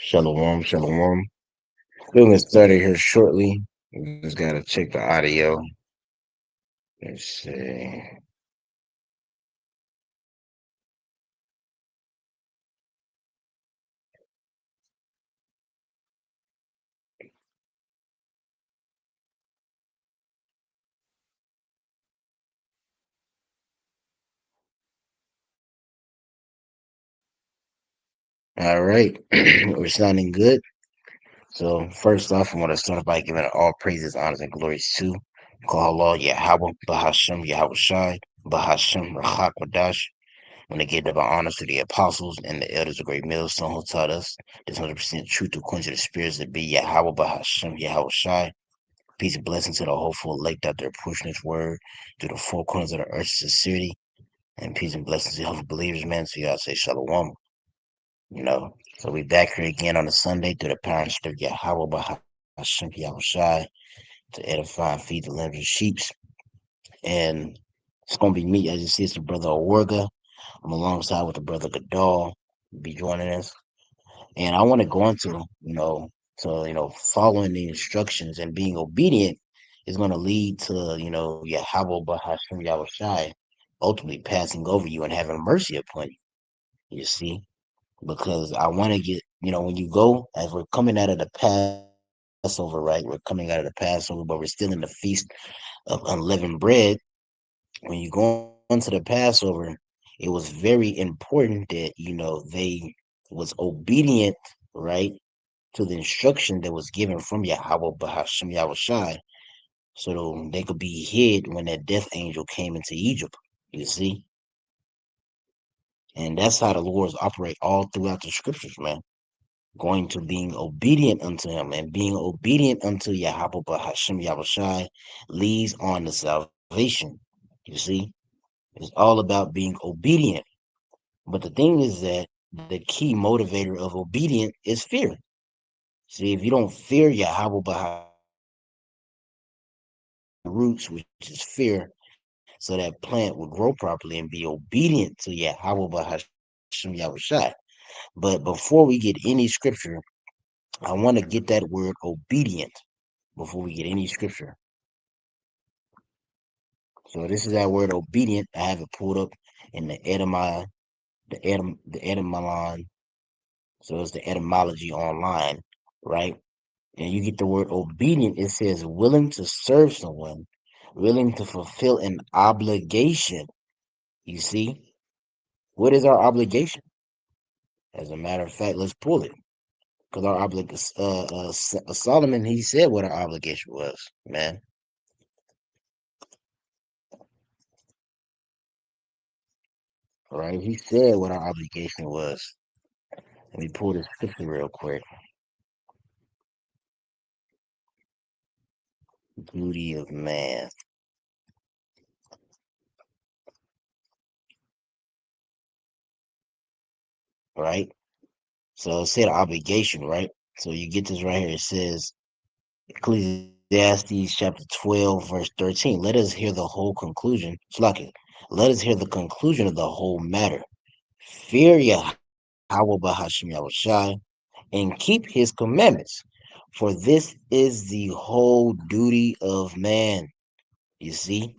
Shalom, shalom. We'll get started here shortly. We just gotta check the audio. Let's see. All right, we're sounding good. So first off, I want to start by giving all praises, honors, and glories to Allah, Yahweh, Bahashem, Yahweh Shai, Bahashem, Rachak Wadash. I want to give divine honors to the apostles and the elders of Great Millstone who taught us this 100% truth according to the spirits that be Yahweh, Bahashem, Yahweh Shai. Peace and blessings to the hopeful elect out there pushing this word through the four corners of the earth's sincerity. And peace and blessings to help believers, man. So y'all say shalom. So we back here again on a Sunday through the power and strength of Yahweh Bahashim Yahweh Shai to edify and feed the lambs and sheeps. And it's gonna be me, as you see, it's the brother Orga. I'm alongside with the brother Gadal be joining us. And I want to go into, following the instructions and being obedient is going to lead to, Yahweh Bahashim Yahweh Shai ultimately passing over you and having mercy upon you, see? Because I want to get, when you go, as we're coming out of the Passover, right? We're coming out of the Passover, but we're still in the feast of unleavened bread. When you go into the Passover, it was very important that, they was obedient, right? To the instruction that was given from Yahweh Bahashim Yahweh Shai, so they could be hid when that death angel came into Egypt. You see? And that's how the Lords operate all throughout the scriptures, man. Going to being obedient unto him and being obedient unto Yahweh Bahashim Yahweh Shai leads on to salvation. You see? It's all about being obedient. But the thing is that the key motivator of obedience is fear. See, if you don't fear Yahweh Bahashim roots, which is fear, so that plant will grow properly and be obedient to Yahweh Bahashim Yahushai. But before we get any scripture, I want to get that word obedient before we get any scripture. So this is that word obedient. I have it pulled up in the etymolon. So it's the etymology online, right? And you get the word obedient. It says willing to serve someone, willing to fulfill an obligation. You see, what is our obligation? As a matter of fact, let's pull it because our obligation. Solomon, he said what our obligation was, man. All right, he said what our obligation was. Let me pull this scripture real quick. Duty of man, right? So it said obligation, right? So you get this right here. It says Ecclesiastes chapter 12, verse 13. Let us hear the whole conclusion. Slack. Let us hear the conclusion of the whole matter. Fear Yahweh Bahashim Yahushai and keep his commandments. For this is the whole duty of man. You see,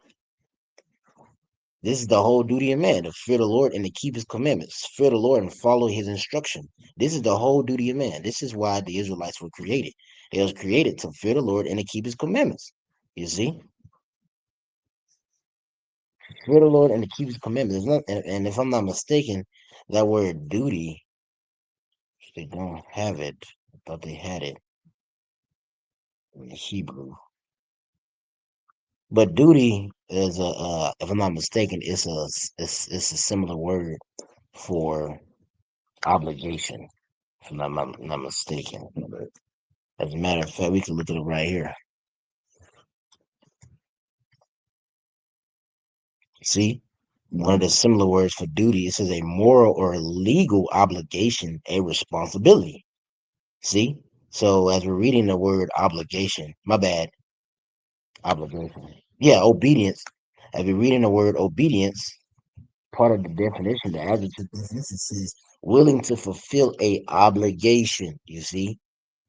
this is the whole duty of man to fear the Lord and to keep his commandments, fear the Lord and follow his instruction. This is the whole duty of man. This is why the Israelites were created. They was created to fear the Lord and to keep his commandments. You see, fear the Lord and to keep his commandments. And if I'm not mistaken, that word duty, they don't have it. I thought they had it in Hebrew. But duty is if I'm not mistaken, it's a similar word for obligation. If I'm not mistaken. As a matter of fact, we can look at it right here. See, one of the similar words for duty, it says a moral or legal obligation, a responsibility. See, so as we're reading the word obligation, my bad, obligation. Yeah, obedience. As we're reading the word obedience, part of the definition, the adjective definition says willing to fulfill a obligation. You see,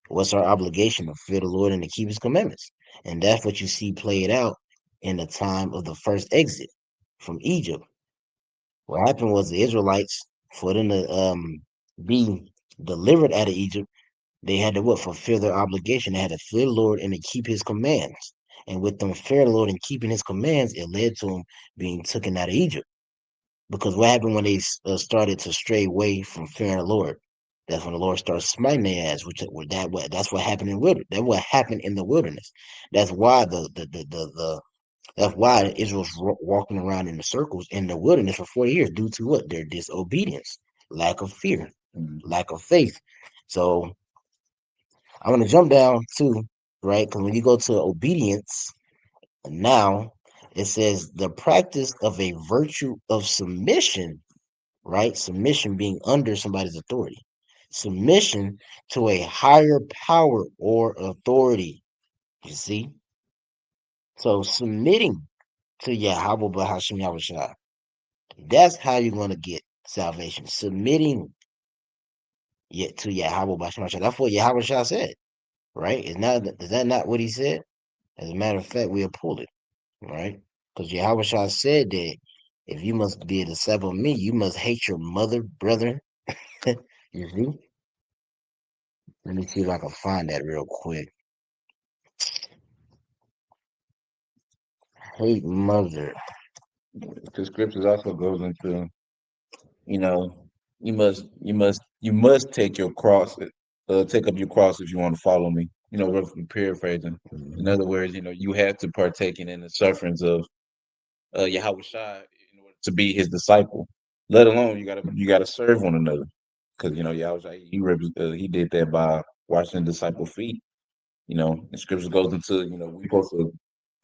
what's our obligation? To fear the Lord and to keep His commandments, and that's what you see played out in the time of the first exit from Egypt. What happened was the Israelites, for them to be delivered out of Egypt, they had to what? Fulfill their obligation. They had to fear the Lord and to keep His commands. And with them fearing the Lord and keeping His commands, it led to them being taken out of Egypt. Because what happened when they started to stray away from fearing the Lord? That's when the Lord started smiting their ass. That's what happened in wilderness. That's what happened in the wilderness. That's why the that's why Israel's walking around in the circles in the wilderness for 40 years due to what? Their disobedience, lack of fear, lack of faith. So I want to jump down too, right? Because when you go to obedience, now it says the practice of a virtue of submission, right? Submission being under somebody's authority, submission to a higher power or authority. You see? So submitting to Yahweh Bahashim Yahushua. That's how you're going to get salvation. Submitting yet to Yahweh Bahashim Yahushua. That's what Yahweh Shah said, right? Is that not what he said? As a matter of fact, we'll pull it, right? Because Yahweh Shah said that if you must be a disciple of me, you must hate your mother, brother. You see? Let me see if I can find that real quick. Hate mother. The scriptures also goes into, you know, you must take your cross, take up your cross if you want to follow me. Roughly paraphrasing. In Mhm. other words, you have to partake in the sufferings of Yahweh Shai in order to be his disciple. Let alone you gotta serve one another, because Yahweh Shai, he did that by washing the disciple feet. The scripture goes into we supposed to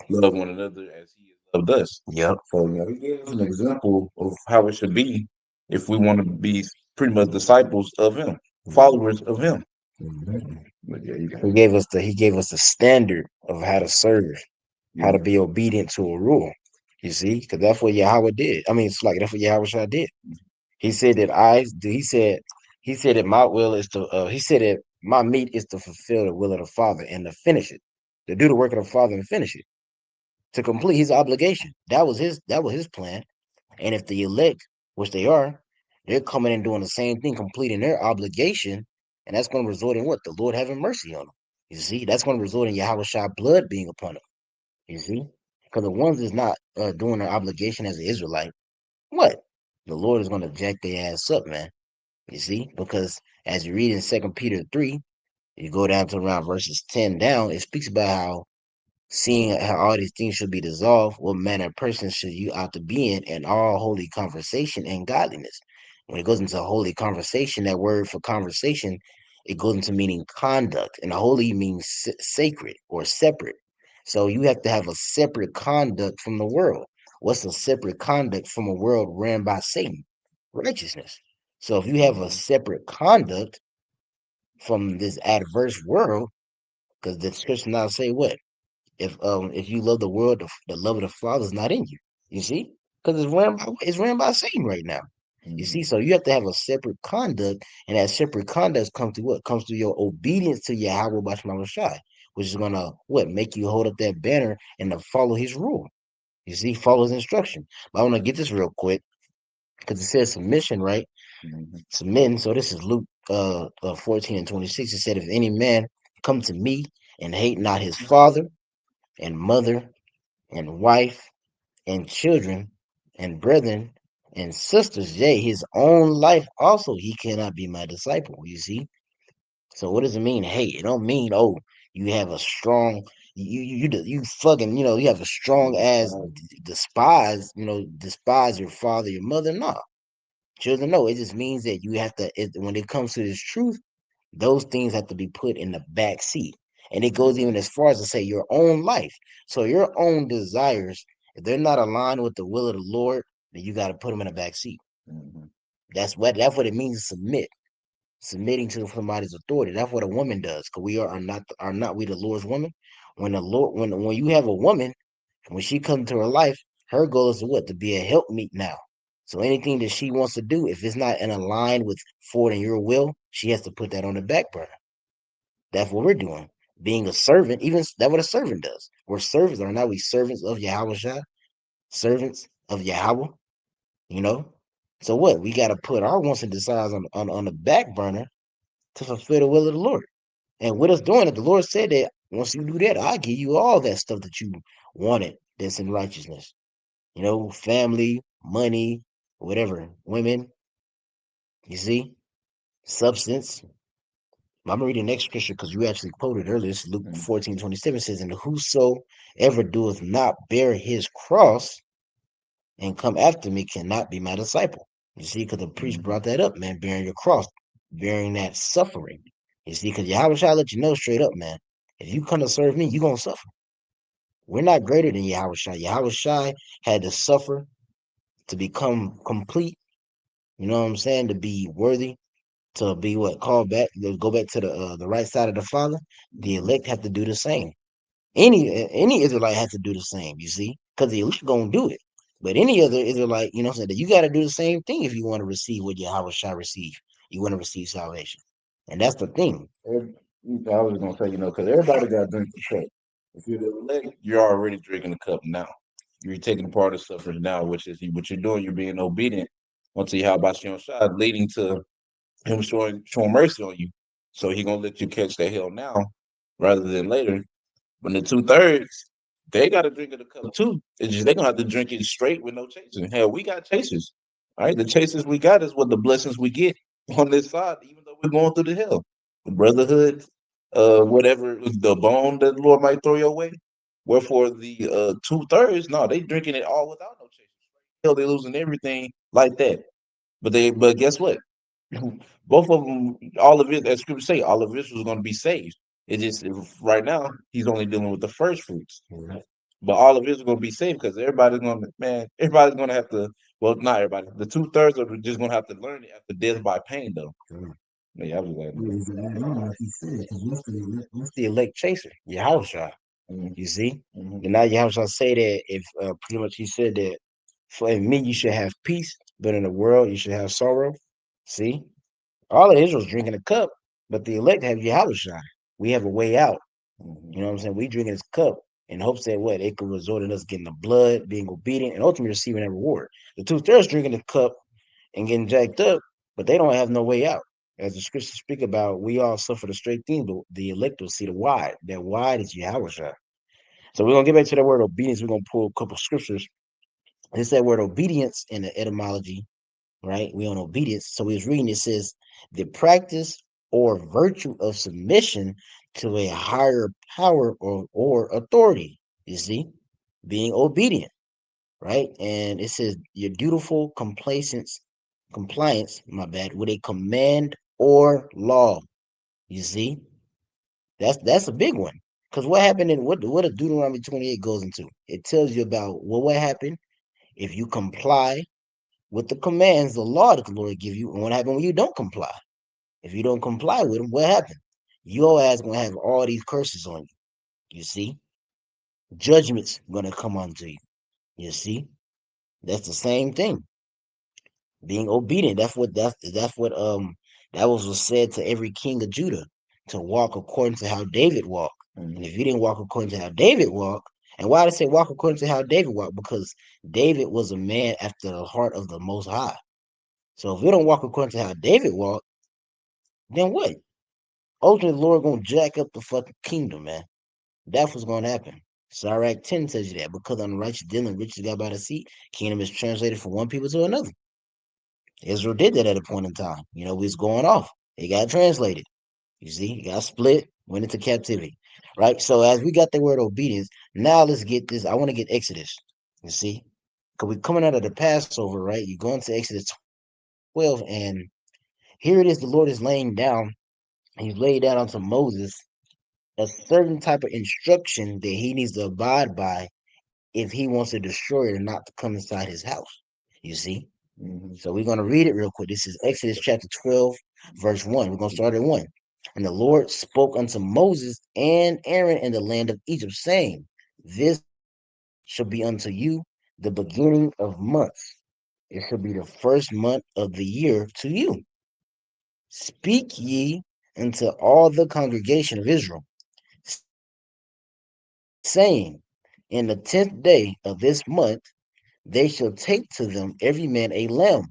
love one another as he has loved us. Yep. So he gave us an example of how it should be if we want to be pretty much disciples of him, followers of him. Mhm. But yeah, you got He gave us the standard of how to serve, how to yeah. be obedient to a rule. You see, because that's what Yahweh did. I mean, it's like that's what Yahweh Shah did. He said that he said that my will is to he said that my meat is to fulfill the will of the Father and to finish it, to do the work of the Father and finish it, to complete his obligation. That was his plan. And if the elect, which they are, they're coming and doing the same thing, completing their obligation, and that's going to result in what? The Lord having mercy on them. You see, that's going to result in Yahweh Shah blood being upon them. You see, because the ones that's not doing their obligation as an Israelite, what? The Lord is going to jack their ass up, man. You see, because as you read in 2 Peter 3, you go down to around verses 10 down, it speaks about how seeing how all these things should be dissolved, what manner of person should you ought to be in, and all holy conversation and godliness. When it goes into holy conversation, that word for conversation, it goes into meaning conduct, and holy means sacred or separate. So you have to have a separate conduct from the world. What's a separate conduct from a world ran by Satan? Righteousness. So if you have a separate conduct from this adverse world, because the scripture now say what? If you love the world, the love of the Father is not in you. You see, because it's ran by Satan right now. You see, Mhm. so you have to have a separate conduct, and that separate conduct comes through what? Comes through your obedience to Yahweh Bashma Shai, which is gonna what make you hold up that banner and to follow His rule. You see, follow His instruction. But I want to get this real quick because it says submission, right? Mhm. Submitting. So this is Luke 14:26. It said, "If any man come to me and hate not his father and mother and wife and children and brethren and sisters, yea, his own life also, he cannot be my disciple." You see? So what does it mean? Hate? It don't mean, oh, you have a strong, you fucking, you have a strong ass despise your father, your mother. No, children, no. It just means that you have to, when it comes to this truth, those things have to be put in the back seat. And it goes even as far as to say your own life. So your own desires, if they're not aligned with the will of the Lord, then you got to put them in the back seat. Mhm. That's what it means to submit. Submitting to somebody's authority. That's what a woman does. Because we are not we the Lord's woman. When you have a woman, when she comes to her life, her goal is to what? To be a helpmeet now. So anything that she wants to do, if it's not in a line with Ford and your will, she has to put that on the back burner. That's what we're doing. Being a servant, even that's what a servant does. We're servants, are not we servants of Yahweh Shah, servants of Yahweh, you know? So what? We gotta put our wants and desires on the back burner to fulfill the will of the Lord. And with us doing it, the Lord said that once you do that, I give you all that stuff that you wanted that's in righteousness. You know, family, money, whatever, women, you see, substance. I'm gonna read the next scripture because you actually quoted earlier. This is Luke Mhm. 14:27 says, and whosoever doeth not bear his cross and come after me cannot be my disciple. You see, because the priest Mhm. brought that up, man, bearing your cross, bearing that suffering. You see, because Yahweh shall let you know straight up, man. If you come to serve me, you're gonna suffer. We're not greater than Yahweh Shai. Yahweh Shai had to suffer to become complete. You know what I'm saying? To be worthy, to be what called back, to go back to the right side of the Father. The Mhm. elect have to do the same. Any Israelite has to do the same. You see, because the elect gonna do it. But any other Israelite, you know, what I'm saying that you got to do the same thing if you want to receive what Yahweh Shai received. You want to receive salvation, and that's the thing. I was gonna say, because everybody got to drink the cup. If you're the elect, you're already drinking the cup now. You're taking part of suffering now, which is what you're doing. You're being obedient unto Yahweh Shem Shai, leading to him showing mercy on you. So he gonna let you catch that hell now rather than later. When the 2/3, they got to drink of the cup too. It's just they gonna have to drink it straight with no chasing. Hell, we got chasers. All right, the chasers we got is what the blessings we get on this side, even though we're going through the hell. The brotherhood, whatever the bone that the Lord might throw your way. Wherefore the 2/3, no, they drinking it all without no chasers. Hell, they losing everything like that. But guess what? Both of them, all of it, as scripture say, all of Israel is going to be saved. It just right now he's only dealing with the first fruits, Mhm. but all of Israel is going to be saved because everybody's going to have to. Well, not everybody. The 2/3 are just going to have to learn it after death by pain, though. Yeah, I was like, Like you said, because what's the elect chaser? Yahweh Shai. mm-hmm, You see? mm-hmm, And now Yahweh Shai say that if pretty much he said that for in me you should have peace, but in the world you should have sorrow. See? All of Israel's drinking a cup, but the elect have Yahweh Shai. We have a way out. mm-hmm, You know what I'm saying? We drinking this cup in hopes that what it could result in us getting the blood, being obedient, and ultimately receiving that reward. The 2/3 drinking the cup and getting jacked up, but they don't have no way out. As the scriptures speak about, we all suffer the straight thing, but the elect will see the wide. That wide is Yahweh Shai. So we're gonna get back to that word obedience. We're gonna pull a couple scriptures. It's that word obedience in the etymology, right? We on obedience. So we was reading, it says the practice or virtue of submission to a higher power or authority. You see, being obedient, right? And it says your dutiful compliance, my bad, with a command or law. You see, that's a big one. Because what happened in what does Deuteronomy 28 goes into? It tells you about what happened if you comply with the commands, the law that the Lord give you, and what happened when you don't comply. If you don't comply with them, what happened? Your ass gonna have all these curses on you. You see, judgments gonna come unto you. You see, that's the same thing. Being obedient. That was said to every king of Judah to walk according to how David walked. And mm-hmm, if you didn't walk according to how David walked, and why did I say walk according to how David walked? Because David was a man after the heart of the Most High. So if we don't walk according to how David walked, then what? Ultimately, the Lord gonna jack up the fucking kingdom, man. That's what's gonna happen. Sirach 10 tells you that because unrighteous dealing riches got by the sea, kingdom is translated from one people to another. Israel did that at a point in time. You know, we was going off. It got translated. You see, it got split, went into captivity. Right? So as we got the word obedience, now let's get this. I want to get Exodus. You see? Because we're coming out of the Passover, right? You go into Exodus 12, and here it is, the Lord is laying down, he's laid down unto Moses a certain type of instruction that he needs to abide by if he wants to destroy it and not to come inside his house. You see? mm-hmm. So we're going to read it real quick. This is Exodus chapter 12, verse 1. We're going to start at 1. And the Lord spoke unto Moses and Aaron in the land of Egypt, saying, this shall be unto you the beginning of months. It shall be the first month of the year to you. Speak ye unto all the congregation of Israel, saying, in the 10th day of this month, they shall take to them every man a lamb,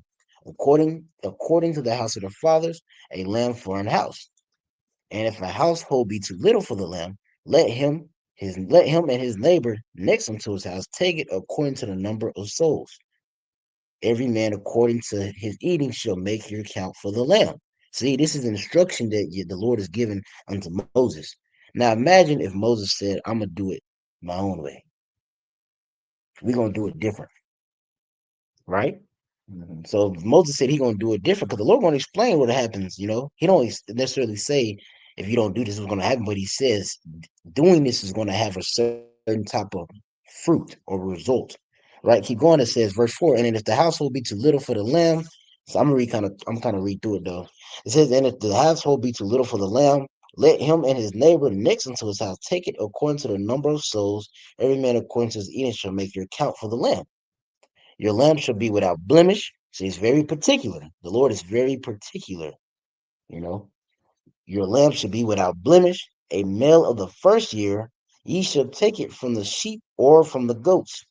according to the house of their fathers, a lamb for an house. And if a household be too little for the lamb, let him and his neighbor next unto his house take it according to the number of souls. Every man according to his eating shall make your account for the lamb. See, this is instruction that the Lord has given unto Moses. Now imagine if Moses said, I'm gonna do it my own way. We're gonna do it different, right? Mhm. So Moses said he gonna do it different because the Lord gonna explain what happens. He don't necessarily say if you don't do this, what's gonna happen, but he says doing this is gonna have a certain type of fruit or result. Right? Keep going. It says verse 4, and then if the household be too little for the lamb, so I'm kind of read through it though. It says, and if the household be too little for the lamb, let him and his neighbor next unto his house take it according to the number of souls. Every man according to his eating shall make your account for the lamb. Your lamb shall be without blemish. So he's very particular. The Lord is very particular. You know, your lamb shall be without blemish, a male of the first year. Ye shall take it from the sheep or from the goats,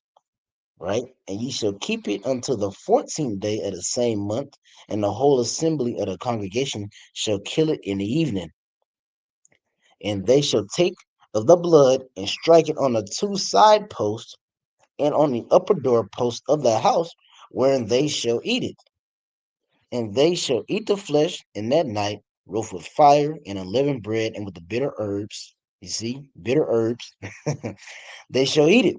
right? And ye shall keep it until the 14th day of the same month, and the whole assembly of the congregation shall kill it in the evening. And they shall take of the blood and strike it on the two side posts and on the upper door post of the house, wherein they shall eat it. And they shall eat the flesh in that night, roast with fire and unleavened bread and with the bitter herbs. You see, bitter herbs. They shall eat it.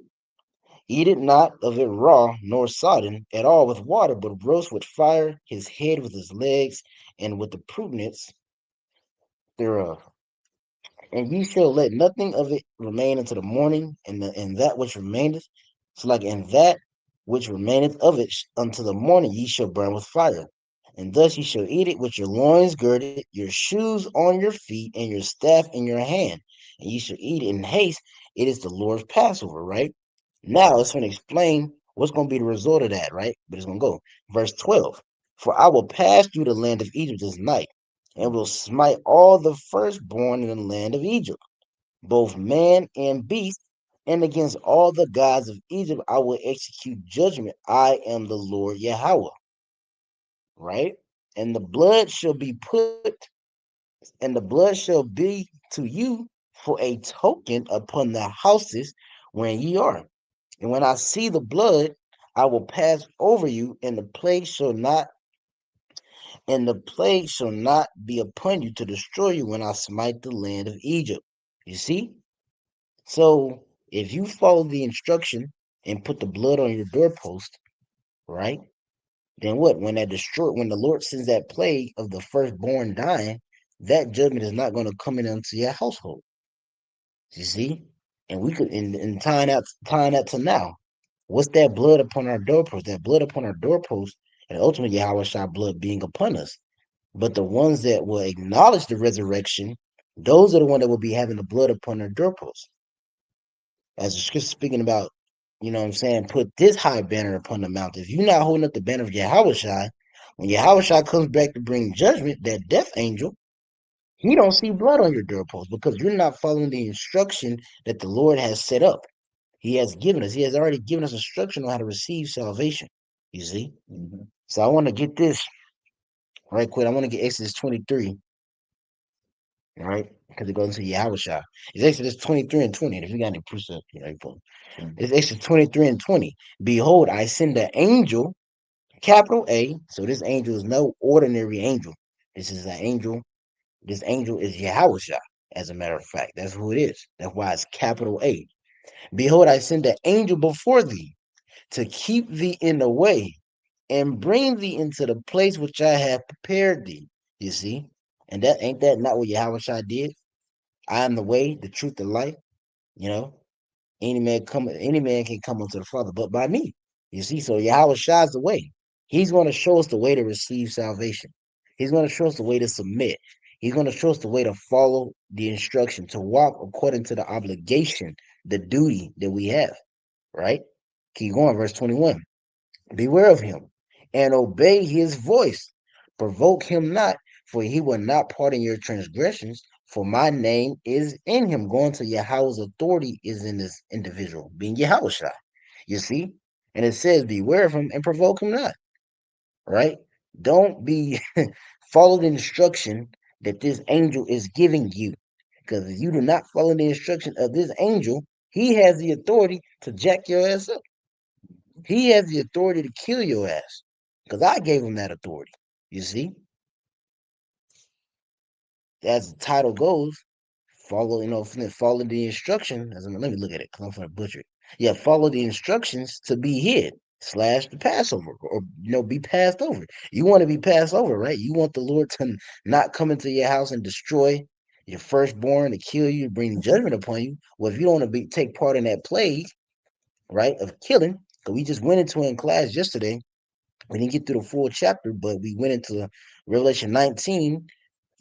Eat it not of it raw, nor sodden at all with water, but roast with fire his head with his legs and with the prudence thereof. And ye shall let nothing of it remain until the morning, and that which remaineth, so like and that which remaineth of it until the morning ye shall burn with fire. And thus ye shall eat it with your loins girded, your shoes on your feet, and your staff in your hand. And ye shall eat it in haste. It is the Lord's Passover, right? Now it's going to explain what's going to be the result of that, right? But it's going to go. Verse 12. For I will pass through the land of Egypt this night, and will smite all the firstborn in the land of Egypt, both man and beast, and against all the gods of Egypt I will execute judgment. I am the Lord Yahweh, right? And the blood shall be put, and the blood shall be to you for a token upon the houses wherein ye are. And when I see the blood, I will pass over you, and the plague shall not be upon you to destroy you when I smite the land of Egypt. You see? So if you follow the instruction and put the blood on your doorpost, right? Then what? When the Lord sends that plague of the firstborn dying, that judgment is not going to come in unto your household. You see? And we could in tying that to now. What's that blood upon our doorpost? That blood upon our doorpost, and ultimately Yahweh Shah blood being upon us. But the ones that will acknowledge the resurrection, those are the ones that will be having the blood upon their doorposts. As the scripture speaking about, what I'm saying, put this high banner upon the mountain. If you're not holding up the banner of Yahweh, when Yahweh comes back to bring judgment, that death angel, he don't see blood on your doorpost because you're not following the instruction that the Lord has set up. He has given us. He has already given us instruction on how to receive salvation. You see? Mhm. So I want to get this right quick. I want to get Exodus 23, all right? Because it goes into Yahweh. It's Exodus 23 and 20. If you got any precepts, Mhm. it's Exodus 23 and 20. Behold, I send an angel, capital A. So this angel is no ordinary angel. This is an angel. This angel is Yahweh, as a matter of fact. That's who it is. That's why it's capital A. Behold, I send an angel before thee to keep thee in the way and bring thee into the place which I have prepared thee. You see? And that ain't that not what Yahweh did? I am the way, the truth, the life. You know, any man can come unto the Father, but by me. You see, so Yahweh is the way. He's going to show us the way to receive salvation. He's going to show us the way to submit. He's going to show us the way to follow the instruction, to walk according to the obligation, the duty that we have. Right? Keep going, verse 21. Beware of him, and obey his voice. Provoke him not, for he will not pardon your transgressions, for my name is in him. Going to Yahweh's authority is in this individual, being Yahushua. You see? And it says, beware of him and provoke him not. Right? Don't be follow the instruction that this angel is giving you. Because if you do not follow the instruction of this angel, he has the authority to jack your ass up. He has the authority to kill your ass. Because I gave him that authority. You see? As the title goes, follow, follow the instruction. Let me look at it because I'm going to butcher it. Yeah, follow the instructions to be hid slash the Passover or be passed over. You want to be passed over, right? You want the Lord to not come into your house and destroy your firstborn, to kill you, bring judgment upon you. Well, if you don't want to take part in that plague, right, of killing, because we just went into it in class yesterday. We didn't get through the full chapter, but we went into Revelation 19,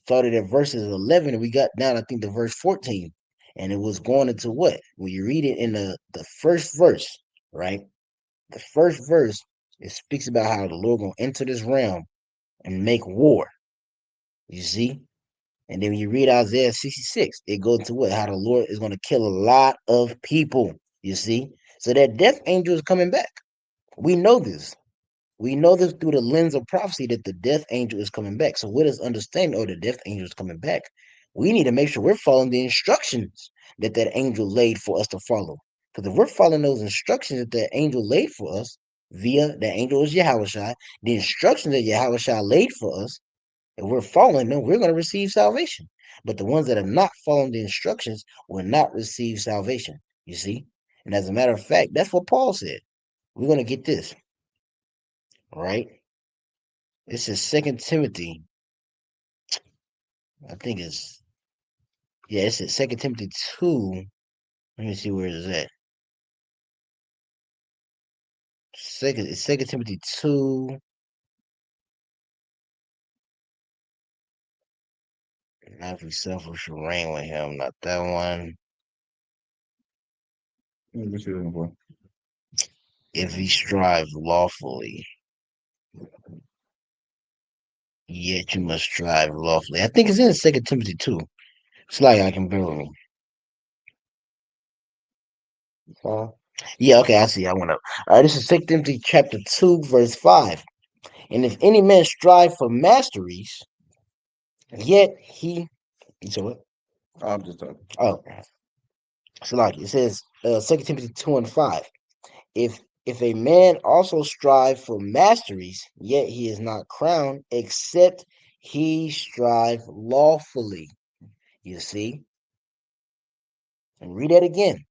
started at verses 11, and we got down, I think, to verse 14. And it was going into what? When you read it in the first verse, right? The first verse, it speaks about how the Lord going to enter this realm and make war. You see? And then when you read Isaiah 66, it goes to what? How the Lord is going to kill a lot of people. You see? So that death angel is coming back. We know this. We know this through the lens of prophecy that the death angel is coming back. So with us understanding, the death angel is coming back, we need to make sure we're following the instructions that that angel laid for us to follow. Because if we're following those instructions that the angel laid for us, via the angel is Yahushua, the instructions that Yahushua laid for us, if we're following them, we're going to receive salvation. But the ones that are not following the instructions will not receive salvation. You see? And as a matter of fact, that's what Paul said. We're going to get this, right? This is Second Timothy. I think it's at Second Timothy 2. Let me see where it's at. Second Timothy 2. Not if we suffer shall reign with him. Not that one. What you looking for? If he strive lawfully, yet you must strive lawfully. I think it's in Second Timothy 2. It's like I can bear with me. Uh, yeah, okay, I see. I went up. All right, this is Second Timothy chapter 2, verse 5. And if any man strive for masteries, yet he. You said what? I'm just talking. Oh, so like it says, 2 Timothy 2 and 5. If a man also strive for masteries, yet he is not crowned, except he strive lawfully. You see? And read that again.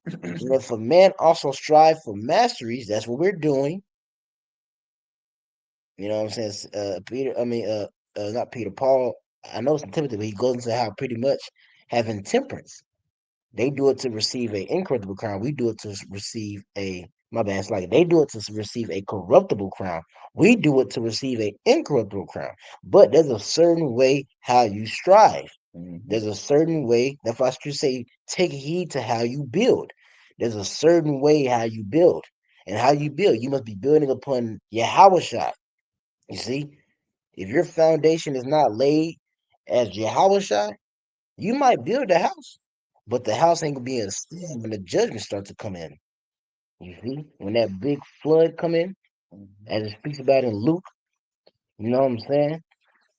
And if a man also strive for masteries, that's what we're doing. You know what I'm saying? Not Peter, Paul. I know it's in Timothy, but he goes into how pretty much having temperance. They do it to receive a incorruptible crown. We do it to receive a my bad. It's like they do it to receive a corruptible crown. We do it to receive a incorruptible crown. But there's a certain way how you strive. There's a certain way. That's why I should say take heed to how you build. There's a certain way how you build. And how you build, you must be building upon Yahweh. You see, if your foundation is not laid as Yahweh, you might build a house, but the house ain't gonna be in a stand when the judgment starts to come in. You see, when that big flood come in, as it speaks about in Luke, you know what I'm saying?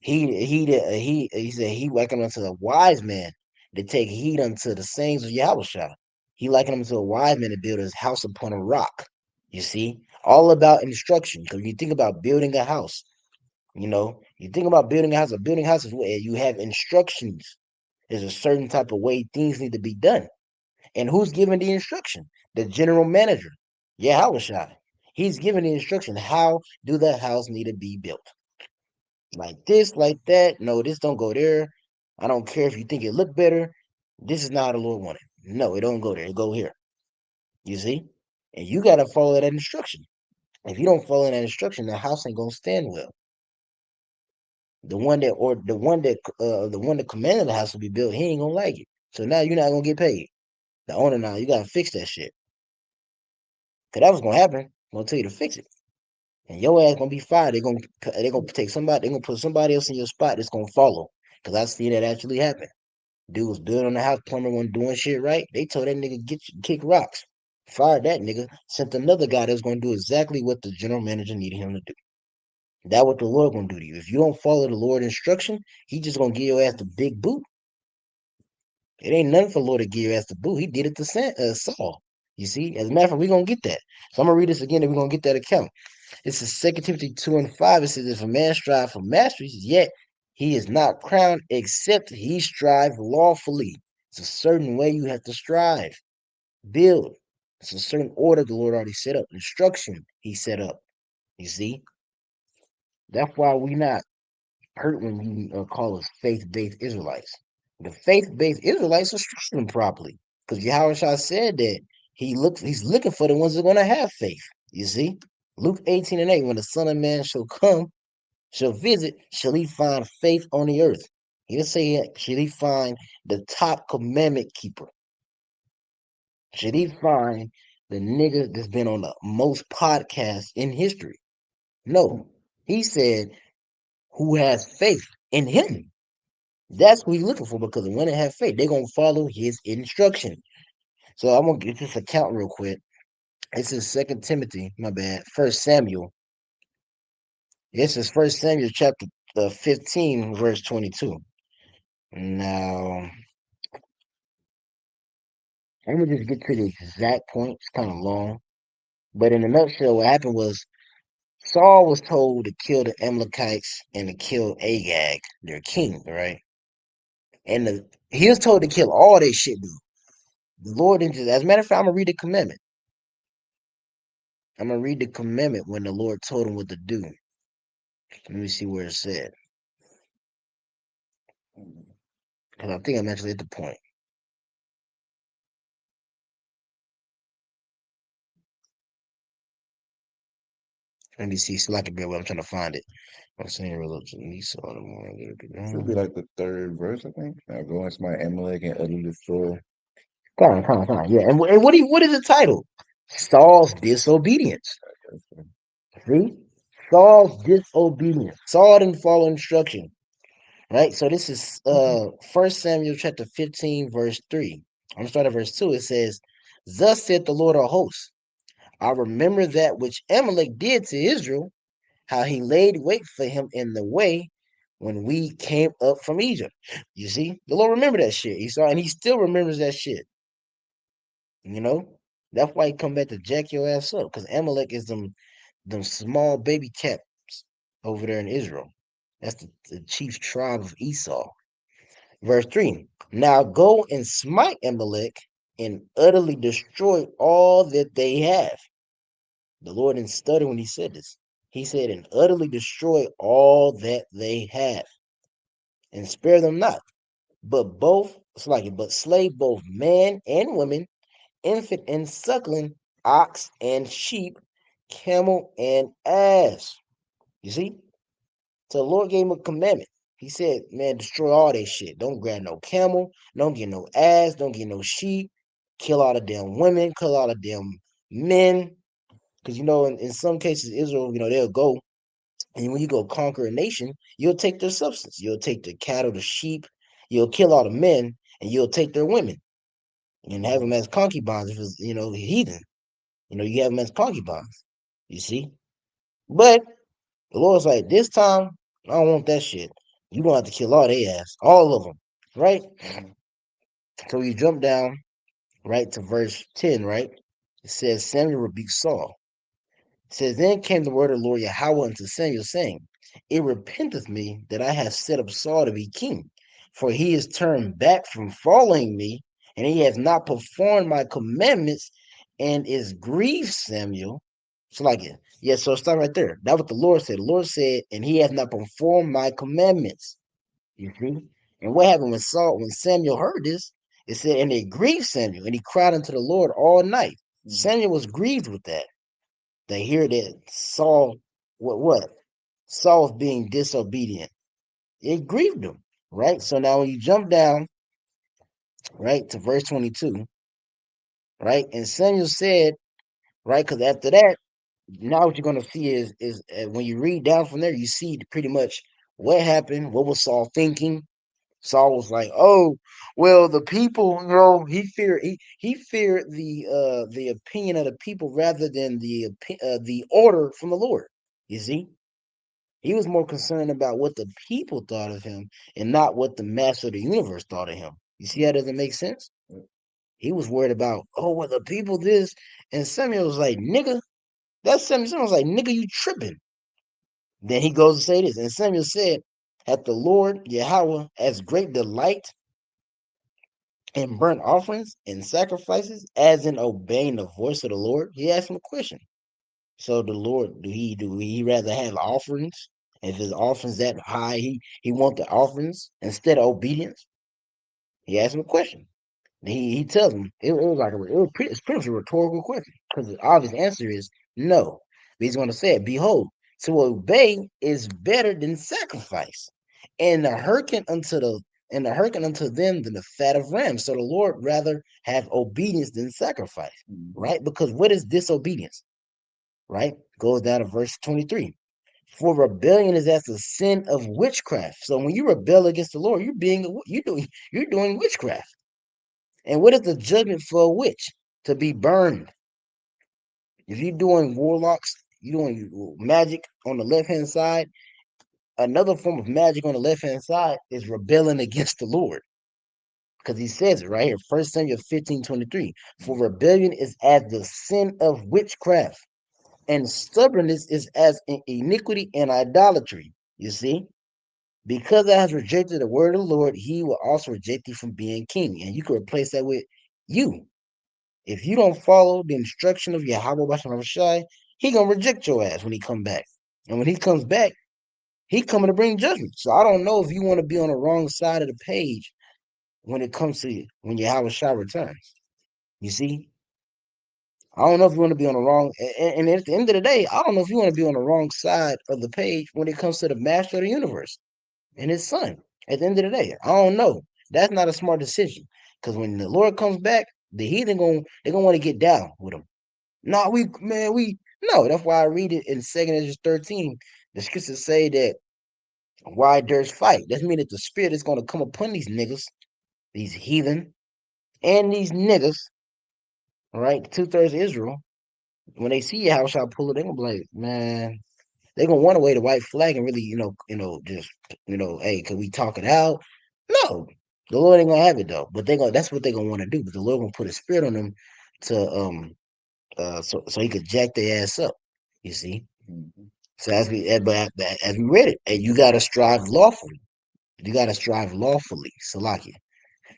He said he likened unto a wise man to take heed unto the sayings of Yahweh. He likened him to a wise man to build his house upon a rock. You see, all about instruction. Because you think about building a house, you think about building a house. A building house is where you have instructions. There's a certain type of way things need to be done. And who's giving the instruction? The general manager. Yeah, Howard. He's giving the instruction. How do the house need to be built? Like this, like that. No, this don't go there. I don't care if you think it look better. This is not how the Lord wanted. No, it don't go there. It go here. You see? And you gotta follow that instruction. If you don't follow that instruction, the house ain't gonna stand well. The one that commanded the house to be built, he ain't gonna like it. So now you're not gonna get paid. The owner now, you gotta fix that shit. Cause that was gonna happen. I'm gonna tell you to fix it. and your ass gonna be fired. They're gonna take somebody. They're gonna put somebody else in your spot that's gonna follow. Cause I see that actually happen. Dude was building on the house, plumber wasn't doing shit right. They told that nigga kick rocks, fired that nigga, sent another guy that's gonna do exactly what the general manager needed him to do. That what the Lord gonna do to you. If you don't follow the Lord instruction, he just gonna give your ass the big boot. It ain't nothing for the Lord to give your ass the boot. He did it to Saul. You see, as a matter of fact, we're gonna get that. So I'm gonna read this again and we're gonna get that account. This is 2 Timothy 2 and 5. It says, if a man strive for masteries, yet he is not crowned except he strive lawfully. It's a certain way you have to strive, build. It's a certain order the Lord already set up, instruction he set up. You see, that's why we not hurt when you call us faith-based Israelites. The faith-based Israelites are striving properly because Yahushua said that he's looking for the ones that are going to have faith. You see, Luke 18 and 8, when the Son of Man shall come, shall visit, shall he find faith on the earth? He didn't say, shall he find the top commandment keeper? Should he find the nigga that's been on the most podcasts in history? No. He said, who has faith in him? That's who he's looking for because when they have faith, they're going to follow his instruction. So I'm going to get this account real quick. This is 2 Timothy, my bad, 1 Samuel. This is 1 Samuel chapter 15, verse 22. Now, let me just get to the exact point. It's kind of long. But in a nutshell, what happened was Saul was told to kill the Amalekites and to kill Agag, their king, right? He was told to kill all that shit, dude. The Lord didn't just, as a matter of fact, I'm gonna read the commandment. I'm gonna read the commandment when the Lord told him what to do. Let me see where it said. Because I think I'm actually at the point. Let me see, so I can be where I'm trying to find it. I'm saying religion, Esau, the Should be morning. like the third verse, I think. Now go against my Amalek and utterly destroy. Come on. Yeah, and what is the title? Saul's disobedience. See? Saul's disobedience. Saul didn't follow instruction. Right? So this is 1 Samuel chapter 15, verse 3. I'm gonna start at verse 2. It says, thus said the Lord of hosts, I remember that which Amalek did to Israel, how he laid wait for him in the way when we came up from Egypt. You see, the Lord remembered that shit. He saw, and he still remembers that shit. You know, that's why he come back to jack your ass up, because Amalek is them small baby caps over there in Israel. That's the chief tribe of Esau. Verse 3. Now go and smite Amalek and utterly destroy all that they have. The Lord didn't stutter when he said this. He said, and utterly destroy all that they have, and spare them not, but slay both man and woman, infant and suckling, ox and sheep, camel and ass. You see? So the Lord gave him a commandment. He said, man, destroy all that shit. Don't grab no camel, don't get no ass, don't get no sheep, kill all the damn women, kill all the damn men. Because, in some cases, Israel, they'll go, and when you go conquer a nation, you'll take their substance. You'll take the cattle, the sheep, you'll kill all the men, and you'll take their women and have them as concubines if it's, heathen. You have them as concubines, you see? But the Lord's like, this time, I don't want that shit. You're going to have to kill all their ass, all of them, right? So you jump down, right, to verse 10, right? It says, Samuel rebuked Saul. It says, then came the word of the Lord Yahweh unto Samuel, saying, it repenteth me that I have set up Saul to be king, for he is turned back from following me, and he has not performed my commandments, and is grieved, Samuel. It's like it. Yeah, so stop right there. That's what the Lord said. The Lord said, and he has not performed my commandments. You see? And what happened when Samuel heard this? It said, and it grieved Samuel, and he cried unto the Lord all night. Samuel was grieved with that. They hear that Saul, what? Saul's being disobedient. It grieved him, right? So now when you jump down, right, to verse 22, right, and Samuel said, right, because after that, now what you're gonna see is when you read down from there, you see pretty much what happened, what was Saul thinking. Saul was like, "Oh, well, the people, he feared the opinion of the people rather than the order from the Lord." You see, he was more concerned about what the people thought of him and not what the master of the universe thought of him. You see, that doesn't make sense. He was worried about, oh, well, the people this, and Samuel was like, "Nigga, that's Samuel." Samuel was like, "Nigga, you tripping?" Then he goes to say this, and Samuel said, "Hath the Lord Yahweh as great delight in burnt offerings and sacrifices as in obeying the voice of the Lord?" He asked him a question. So the Lord, do he rather have offerings? If his offerings that high, he want the offerings instead of obedience. He asked him a question. He tells him it's pretty much a rhetorical question because the obvious answer is no. But he's going to say, "Behold, to obey is better than sacrifice, and the hearken unto them than the fat of rams." So the Lord rather have obedience than sacrifice, right? Because what is disobedience? Right? Goes down to verse 23. For rebellion is as the sin of witchcraft. So when you rebel against the Lord, you're doing witchcraft. And what is the judgment for a witch? To be burned. If you're doing warlocks, you're doing magic on the left hand side. Another form of magic on the left hand side is rebelling against the Lord. Because he says it right here, 1 Samuel 15:23. For rebellion is as the sin of witchcraft, and stubbornness is as iniquity and idolatry. You see? Because thou hast rejected the word of the Lord, he will also reject thee from being king. And you can replace that with you. If you don't follow the instruction of Yahweh Bashar Shai, he gonna reject your ass when he come back. And when he comes back, he coming to bring judgment. So I don't know if you want to be on the wrong side of the page when it comes to when Yahweh Shai returns. You see? I don't know if you want to be on the wrong and at the end of the day, I don't know if you want to be on the wrong side of the page when it comes to the master of the universe and his son. At the end of the day, I don't know. That's not a smart decision. Because when the Lord comes back, the heathen they're gonna want to get down with him. No, we no. That's why I read it in 2 Ezra 13. The scriptures say that why there's fight. That means that the spirit is gonna come upon these niggas, these heathen, and these niggas, all right, 2/3 of Israel. When they see how shall pull it, they're gonna be like, man, they're gonna want to wave the white flag and really, just hey, can we talk it out? No, the Lord ain't gonna have it though. But they gonna that's what they're gonna want to do. But the Lord gonna put a spirit on them to so he could jack their ass up. You see. So as we read it, and you gotta strive lawfully. You gotta strive lawfully, Salakia.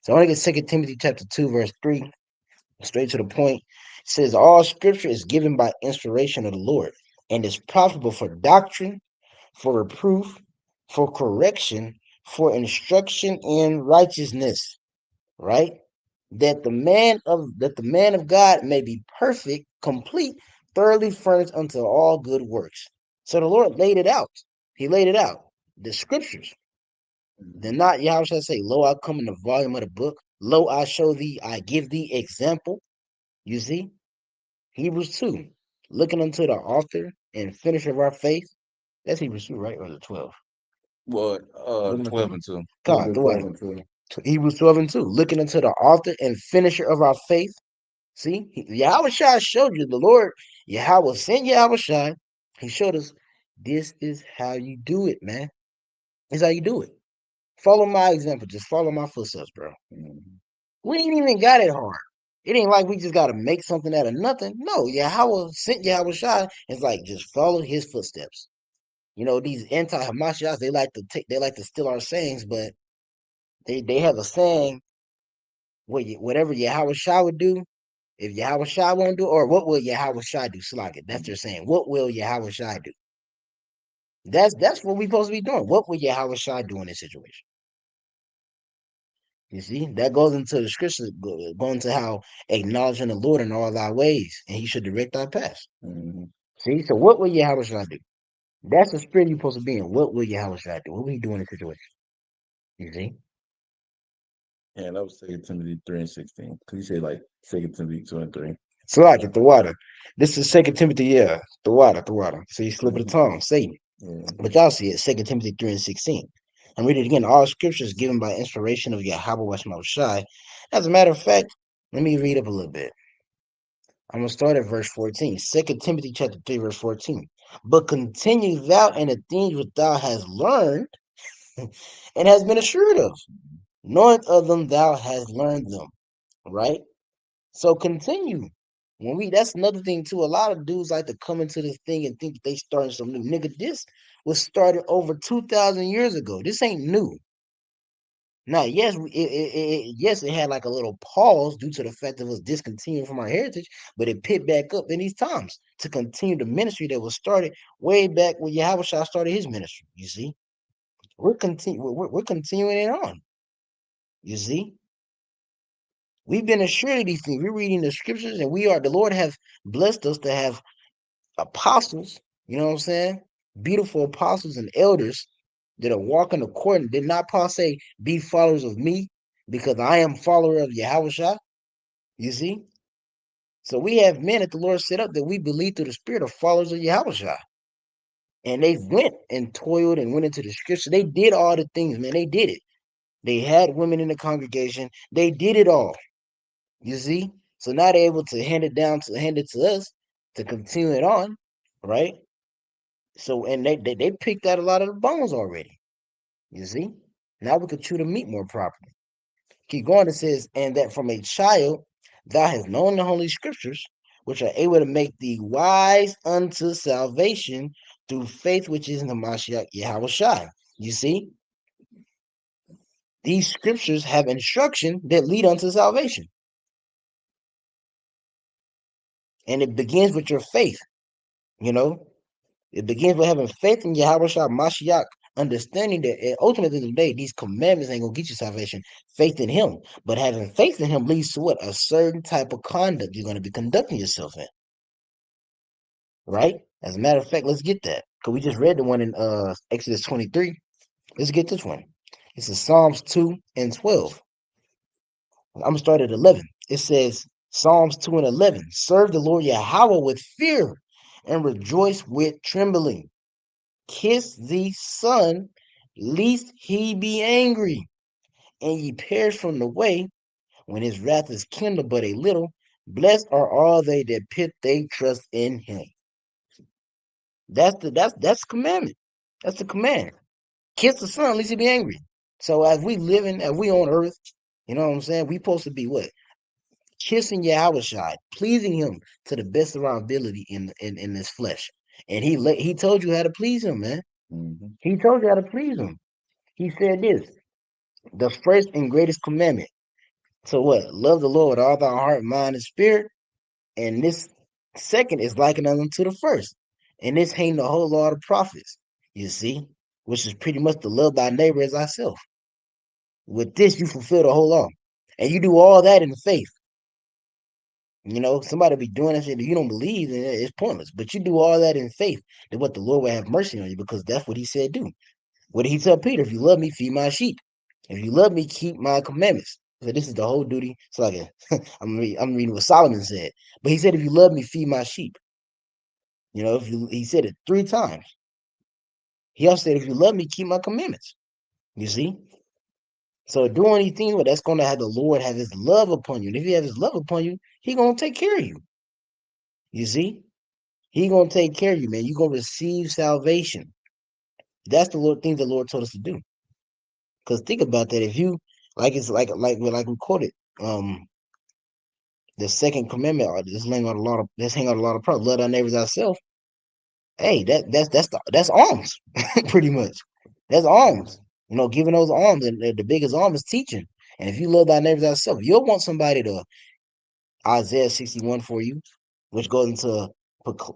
So I want to get 2 Timothy chapter 2 verse 3, straight to the point. It says all scripture is given by inspiration of the Lord and is profitable for doctrine, for reproof, for correction, for instruction in righteousness. Right? That the man of God may be perfect, complete, thoroughly furnished unto all good works. So the Lord laid it out. He laid it out. The scriptures. Then not Yahweh shall say, "Lo, I come in the volume of the book. Lo, I show thee, I give thee example." You see? Hebrews 2. Looking unto the author and finisher of our faith. That's Hebrews 2, right? Or is it 12? What? Looking unto 12 and 2. God, the way. Hebrews 12 and 2. Looking unto the author and finisher of our faith. See, Yahweh Shai showed you the Lord. Yahweh sent Yahweh Shai. He showed us this is how you do it, man. This is how you do it. Follow my example. Just follow my footsteps, bro. We ain't even got it hard. It ain't like we just got to make something out of nothing. No, Yahweh sent Yahweh Shai. It's like just follow his footsteps. These anti-Hamashiachs, they like to steal our sayings, but they have a saying, whatever Yahweh Shai would do, if Yahweh Shai won't do, or what will Yahweh Shai do? Slack. That's their saying. What will Yahweh Shai do? That's what we supposed to be doing. What will Yahweh Shai do in this situation? You see, that goes into the scripture, going to how acknowledging the Lord in all thy ways, and he should direct our paths. See, so what will Yahweh Shai do? That's the spirit you're supposed to be in. What will Yahweh Shai do? What will he do in this situation? You see? Yeah, that was 2 Timothy 3 and 16. Cause you say like 2 Timothy 2 and 3. Salak, the water. This is Second Timothy, yeah. The water. So you slip of the Mhm. tongue, Satan. Yeah. But y'all see it, Second Timothy 3 and 16. I'm reading it again. All scriptures given by inspiration of Yahweh Shai. As a matter of fact, let me read up a little bit. I'm gonna start at verse 14. Second Timothy chapter 3, verse 14. But continue thou in the things which thou hast learned and has been assured of, knowing of them thou hast learned them. Right? So continue. When we that's another thing too. A lot of dudes like to come into this thing and think they starting some new. Nigga, this was started over 2,000 years ago. This ain't new. Now, yes, yes, it had like a little pause due to the fact that it was discontinued from our heritage, but it picked back up in these times to continue the ministry that was started way back when Yahweh Shah started his ministry. You see, we're continuing it on. You see, we've been assured of these things. We're reading the scriptures, and we are the Lord have blessed us to have apostles. You know what I'm saying? Beautiful apostles and elders that are walking according. Did not Paul say, "Be followers of me"? Because I am follower of Yahweh. You see? So we have men that the Lord set up that we believe through the spirit of followers of Yahweh. And they went and toiled and went into the scripture. They did all the things, man. They did it. They had women in the congregation. They did it all. You see? So now they're able to hand it to us to continue it on, right? So and they picked out a lot of the bones already. You see? Now we could chew the meat more properly. Keep going, it says, and that from a child thou hast known the holy scriptures, which are able to make thee wise unto salvation through faith which is in the Mashiach Yahweh Shai. You see, these scriptures have instruction that lead unto salvation. And it begins with your faith, you know. It begins with having faith in Yahweh Shai Mashiach, understanding that ultimately in the day, these commandments ain't gonna get you salvation. Faith in him. But having faith in him leads to what? A certain type of conduct you're gonna be conducting yourself in. Right? As a matter of fact, let's get that. Because we just read the one in Exodus 23. Let's get this one. It's in Psalms 2 and 12. I'm gonna start at 11. It says Psalms 2 and 11. Serve the Lord Yahweh with fear and rejoice with trembling. Kiss the Son, lest he be angry, and ye perish from the way when his wrath is kindled but a little. Blessed are all they that put their trust in him. That's the commandment. That's the command. Kiss the Son, lest he be angry. So as we on earth, you know what I'm saying? We supposed to be what? Kissing Yahweh Shai, pleasing him to the best of our ability in this flesh. And he told you how to please him, man. Mhm. He told you how to please him. He said this, the first and greatest commandment. So what? Love the Lord with all thy heart, mind, and spirit. And this second is likened unto the first. And this ain't the whole law of the prophets, you see, which is pretty much to love thy neighbor as thyself. With this, you fulfill the whole law. And you do all that in faith. You know, somebody be doing that shit that you don't believe in, it's pointless. But you do all that in faith that what the Lord will have mercy on you because that's what he said do. What did he tell Peter? If you love me, feed my sheep. If you love me, keep my commandments. So this is the whole duty. It's like I'm reading what Solomon said. But he said, if you love me, feed my sheep. You know, he said it 3 times. He also said, if you love me, keep my commandments. You see? So do anything where that's gonna have the Lord have his love upon you. And if he has his love upon you, he gonna take care of you. You see? He gonna take care of you, man. You gonna receive salvation. That's the Lord thing the Lord told us to do. Because think about that. If you like we quoted, um, the second commandment, or this hang out a lot of problems. Love our neighbors ourselves. Hey, that's alms, pretty much. That's alms. You know, giving those alms, and the biggest alm is teaching. And if you love thy neighbors thyself, you'll want somebody to Isaiah 61 for you, which goes into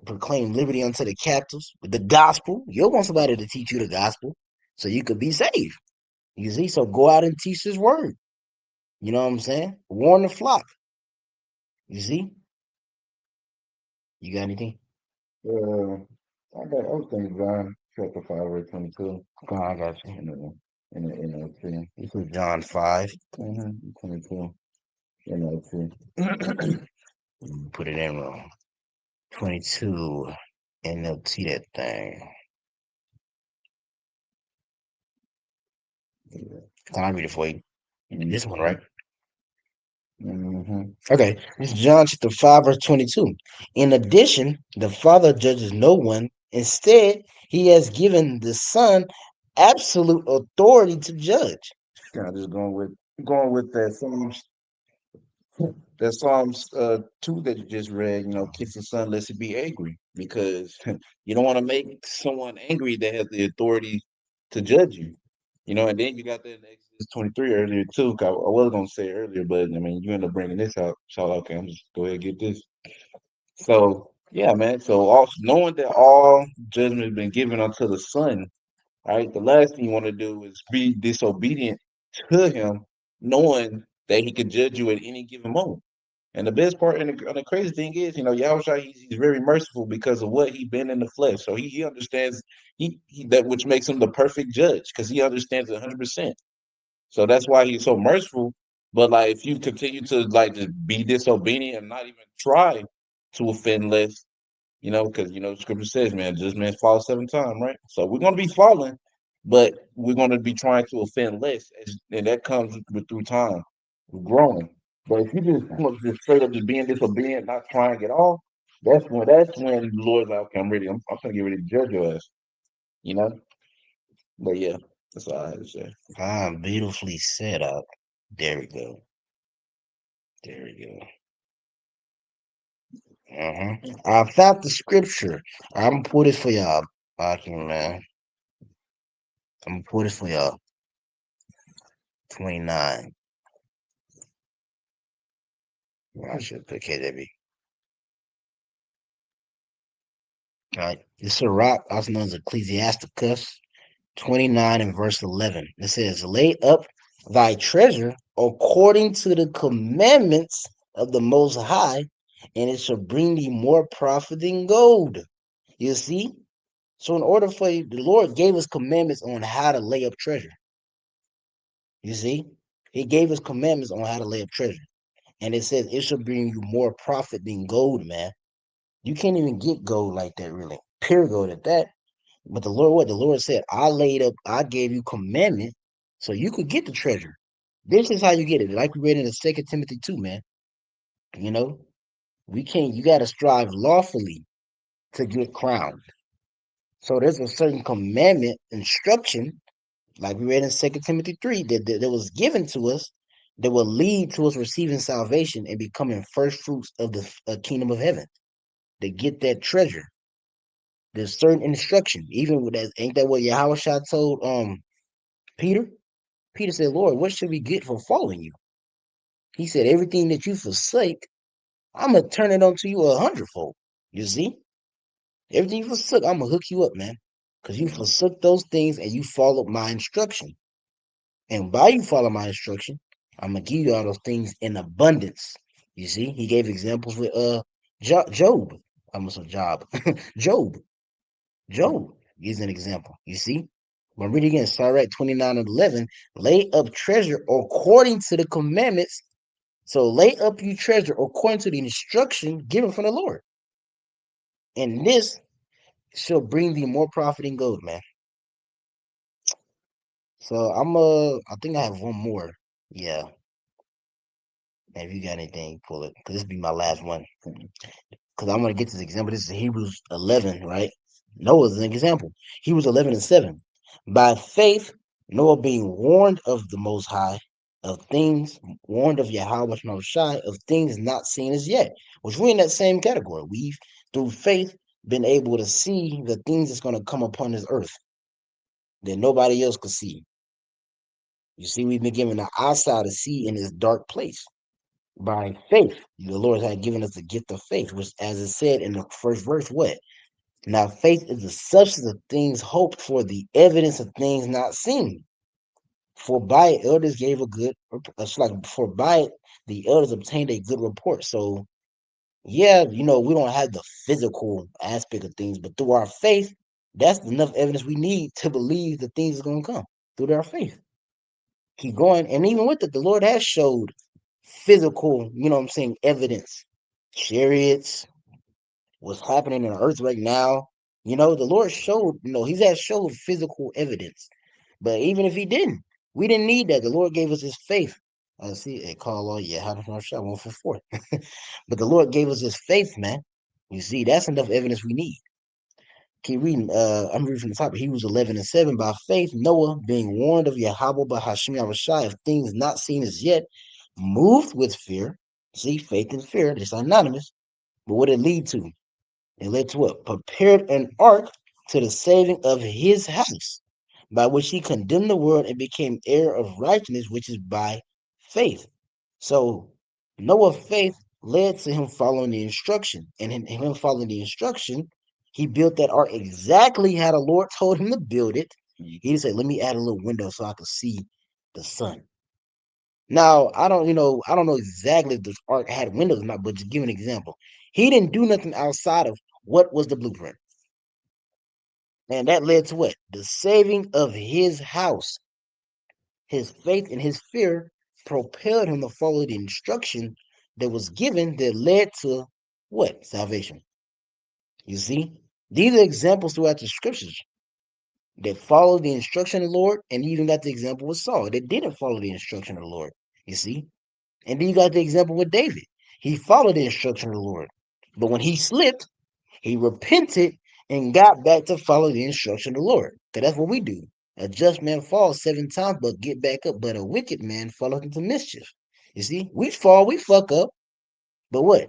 proclaim liberty unto the captives, the gospel. You'll want somebody to teach you the gospel so you could be saved. You see, so go out and teach this word. You know what I'm saying? Warn the flock. You see? You got anything? Uh, I was thinking John chapter 5 verse 22 Come on, I got you. in the thing. This is John 5. 22 in the thing. Put it in wrong. 22. NLT that thing. Can I read it for you? This one, right? Okay. It's John chapter 5, verse 22. In addition, the Father judges no one. Instead, he has given the Son absolute authority to judge. Kind of just going with that Psalms 2 that you just read, kiss the son lest he be angry, because you don't want to make someone angry that has the authority to judge you. And then you got that in Exodus 23 earlier too. 'Cause I was gonna say earlier, but I mean you end up bringing this out. So okay, I'm just go ahead and get this. So yeah, man. So also knowing that all judgment has been given unto the Son, right? The last thing you want to do is be disobedient to him, knowing that he could judge you at any given moment. And the best part and the crazy thing is, Yahushua, he's very merciful because of what he been in the flesh. So he understands he that which makes him the perfect judge because he understands it 100%. So that's why he's so merciful. But like, if you continue to like just be disobedient and not even try to offend less, because Scripture says, man, just man fall 7 times, right? So we're gonna be falling, but we're gonna be trying to offend less, and that comes through time, we're growing. But if you just come up just straight up just being disobedient, not trying at all, that's when the Lord's like, okay, I'm ready. I'm gonna get ready to judge your ass, you know. But yeah, that's all I had to say. Beautifully set up. There we go. There we go. I found the scripture. I'm gonna put it for y'all. Man. I'm gonna put it for y'all. 29. I should put KJV. All right. It's a rock, also known as Ecclesiasticus 29 and verse 11. It says, lay up thy treasure according to the commandments of the Most High, and it shall bring thee more profit than gold. You see? So, in order for you, the Lord gave us commandments on how to lay up treasure. You see? He gave us commandments on how to lay up treasure. And it says it shall bring you more profit than gold, man. You can't even get gold like that, really. Pure gold at that. But the Lord, what the Lord said, I gave you commandment so you could get the treasure. This is how you get it. Like we read in the Second Timothy 2, man. You know, you gotta strive lawfully to get crowned. So there's a certain commandment, instruction, like we read in Second Timothy 3, that was given to us that will lead to us receiving salvation and becoming first fruits of the kingdom of heaven. To get that treasure. There's certain instruction. Even with that, ain't that what Yahushua told Peter? Peter said, Lord, what should we get for following you? He said, everything that you forsake, I'm gonna turn it onto you 100-fold. You see? Everything you forsook, I'm gonna hook you up, man. Because you forsook those things and you followed my instruction. And by you follow my instruction, I'm gonna give you all those things in abundance. You see, he gave examples with Job. I almost a job. Job. Job is an example. You see? But read again, Sirach 29 and 11. Lay up treasure according to the commandments. So lay up you treasure according to the instruction given from the Lord. And this shall bring thee more profit than gold, man. So I think I have one more. Yeah. And if you got anything, pull it. Because this will be my last one. Because I'm going to get this example. This is Hebrews 11, right? Noah's an example. Hebrews 11 and 7. By faith, Noah being warned of the Most High, of things, warned of Yahweh Shai, of things not seen as yet, which we're in that same category. We've, through faith, been able to see the things that's going to come upon this earth that nobody else could see. You see, we've been given the eyesight to see in this dark place. By faith, the Lord had given us the gift of faith, which, as it said in the first verse, what? Now, faith is the substance of things hoped for, the evidence of things not seen. For by it, elders gave a good, it's like, for by it, the elders obtained a good report. So, yeah, we don't have the physical aspect of things, but through our faith, that's enough evidence we need to believe that things are going to come through our faith. Keep going. And even with it, the Lord has showed physical, evidence chariots, what's happening in the earth right now. The Lord showed, He's had showed physical evidence. But even if He didn't, we didn't need that. The Lord gave us His faith. See, it call all yeah, how to shot 144. But the Lord gave us His faith, man. You see, that's enough evidence we need. Keep reading. I'm reading from the top of Hebrews 11:7. By faith, Noah, being warned of Yahweh by Hashem Yahushai of things not seen as yet, moved with fear. See, faith and fear, they're synonymous. But what did it lead to? It led to what? Prepared an ark to the saving of his house, by which he condemned the world and became heir of righteousness, which is by faith. So Noah's faith led to him following the instruction. And in him following the instruction, he built that ark exactly how the Lord told him to build it. He just said, let me add a little window so I can see the sun. Now, I don't know exactly if the ark had windows or not, but to give an example, he didn't do nothing outside of what was the blueprint. And that led to what? The saving of his house. His faith and his fear propelled him to follow the instruction that was given that led to what? Salvation. You see? These are examples throughout the scriptures that followed the instruction of the Lord, and you even got the example with Saul that didn't follow the instruction of the Lord. You see? And then you got the example with David. He followed the instruction of the Lord. But when he slipped, he repented and got back to follow the instruction of the Lord. Because that's what we do. A just man falls 7 times, but get back up. But a wicked man falleth into mischief. You see, we fall, we fuck up, but what?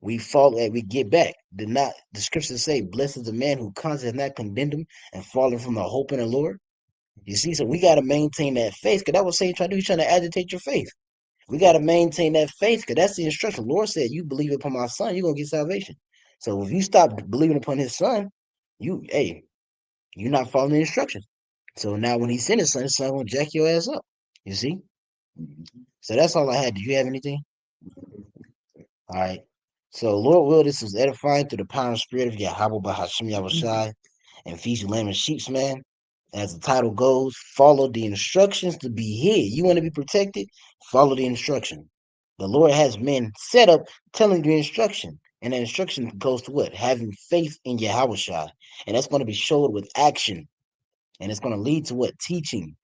We fall and we get back. Did not the scriptures say, "Blessed is the man who conscience has not condemned him and fallen from the hope in the Lord." You see, so we got to maintain that faith. Because that was saying trying to do. He's trying to agitate your faith. We got to maintain that faith because that's the instruction. The Lord said, "You believe upon my son, you're gonna get salvation." So if you stop believing upon his son, you're not following the instructions. So now when he sent his son gonna jack your ass up. You see? So that's all I had. Do you have anything? All right. So Lord will, this is edifying through the power and spirit of Yahweh by Hashem Yahushai and feed you lamb and sheep's man. As the title goes, follow the instructions to be hid. You want to be protected? Follow the instruction. The Lord has men set up telling the instruction. And the instruction goes to what? Having faith in Yahweh. And that's going to be showed with action. And it's going to lead to what? Teaching,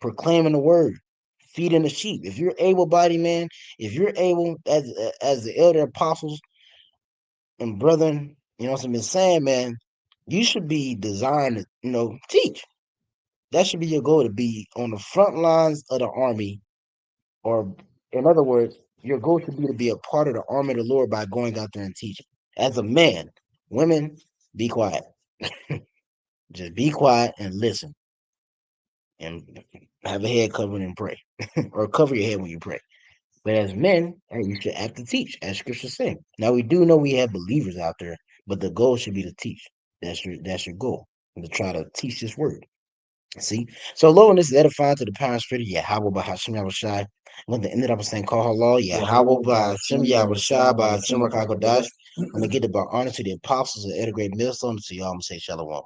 proclaiming the word, feeding the sheep. If you're able-bodied, man, if you're able, as the elder apostles and brethren, what I'm saying, man, you should be designed to, teach. That should be your goal, to be on the front lines of the army, or in other words, your goal should be to be a part of the army of the Lord by going out there and teaching. As a man, women, be quiet. Just be quiet and listen, and have a head covering and pray, or cover your head when you pray. But as men, hey, you should have to teach, as Scripture saying. Now we do know we have believers out there, but the goal should be to teach. That's your goal, and to try to teach this word. See, so lo, and this is edifying to the power and spirit of Yahweh by Hashem Yahushai. When they ended up saying, "Call Allah Yahweh by Hashem Yahushai by Hashem Rakakodash." I'm gonna get about honor to the apostles of Edda Great Millstone. To y'all, I'm gonna say Shalom.